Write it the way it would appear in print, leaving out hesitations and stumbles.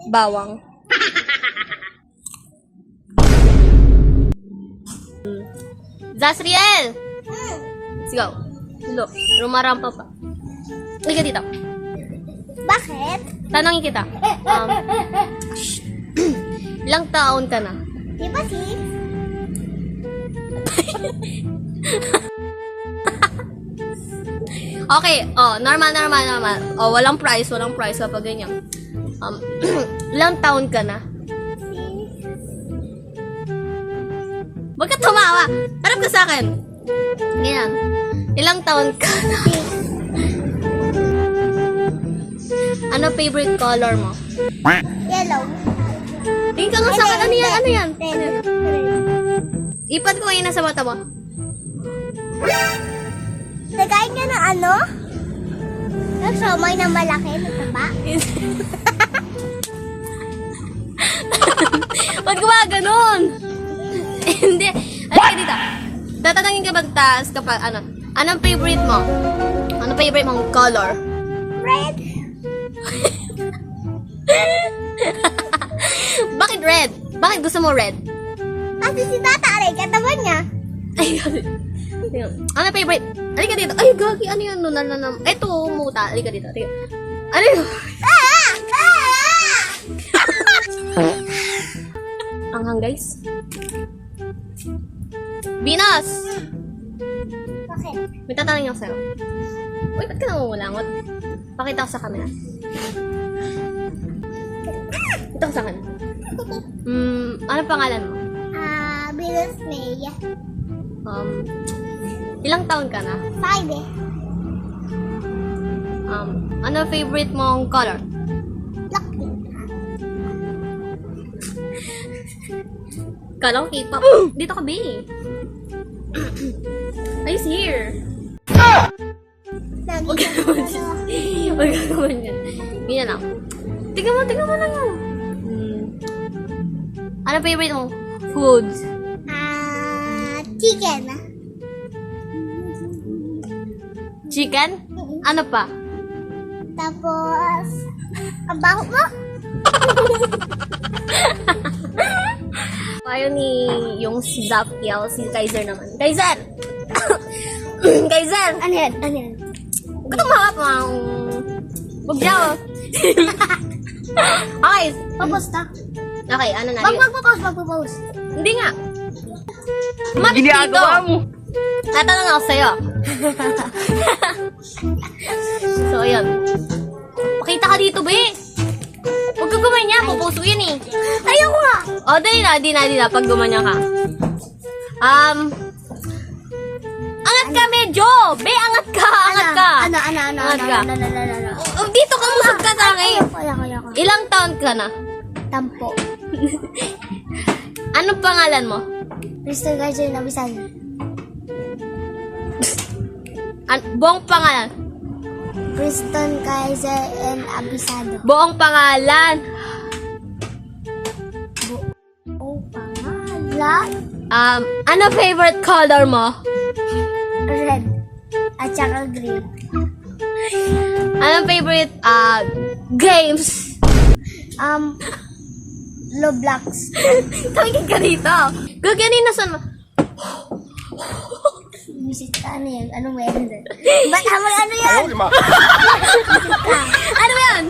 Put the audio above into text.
Bawang. Zasriel! Let's go. Hello. Rumarampa pa. Halika dito. Bakit? Tanongin kita. Ilang taon ka na? Di ba sis? Okay, normal. Walang price kapag ganyan. Ilang taon ka na? Huwag ka tumawa! Harap ka sa akin! Ganyan. Ilang taon ka na? Ano favorite color mo? Yellow. Tingin ka nga sa akin. Ano yan? Ano yan? Red. Ipat ko ngayon sa mata mo. Nagain ka ng ano? Ng somay na malaki, mataba? Ba't gumawa ganun? Hindi. Halika dito. Tatanungin ka bang taas kapag anong favorite mo? Anong favorite mong color? Red. Bakit red? Bakit gusto mo red? Kasi si Tata, aray, katawan niya. Ay, ano favorite? Halika dito. Ay, gagi. Ano yun? Ito, muta. Halika dito. Halika. Ano yun? Anghang, guys. Venus! Bakit? May tatanungin ako sa'yo. Uy, ba't ka nangungulangot? Pakita ko sa camera. Ito ko sa akin. Ano pangalan mo? Venus May. Ilang taon ka na? 5 eh. Ano favorite mong color? Black. Kala ko K-pop. Dito ka, babe. Ayos here. Lagi Huwag ka naman yan. Huwag ka naman yan. Ganyan lang. Tingnan mo lang yan. Ano favorite mo? Foods. Chicken. Chicken? Ano pa? Tapos, ang baho mo? Ayaw ni yung si Zafiel, si Kaiser naman. Kaiser! Kaiser! Ano yan? Ano yan? Huwag ka tumawap mo. Huwag daw. Okay. Papos na. Okay, ano na? Magpo-pause. Hindi nga. Ginagawa mo. Tatanong ako sa'yo. So, ayan. Pakita ka dito, be. Huwag ka gumanya. Pupuso yun eh. Ayoko nga. O, di na. Pag gumanya ka. Angat ka medyo. Be, angat ka. Ano? Angat ka. Dito ka, musog ka sa akin. Ayoko. Ilang taon ka na? Tampo. Anong pangalan mo? Crystal Geyser na bisan. Buong pangalan. Kristen Kaiser and Abisado. Buong pangalan. Pangalan? Ano favorite color mo? Red. At saka green. Anong favorite games? Roblox. Tawagin ka dito. Gaganina saan mo? Visit ka, ano yan? Anong meron doon? Ba't hamon ano yan? Ano yan?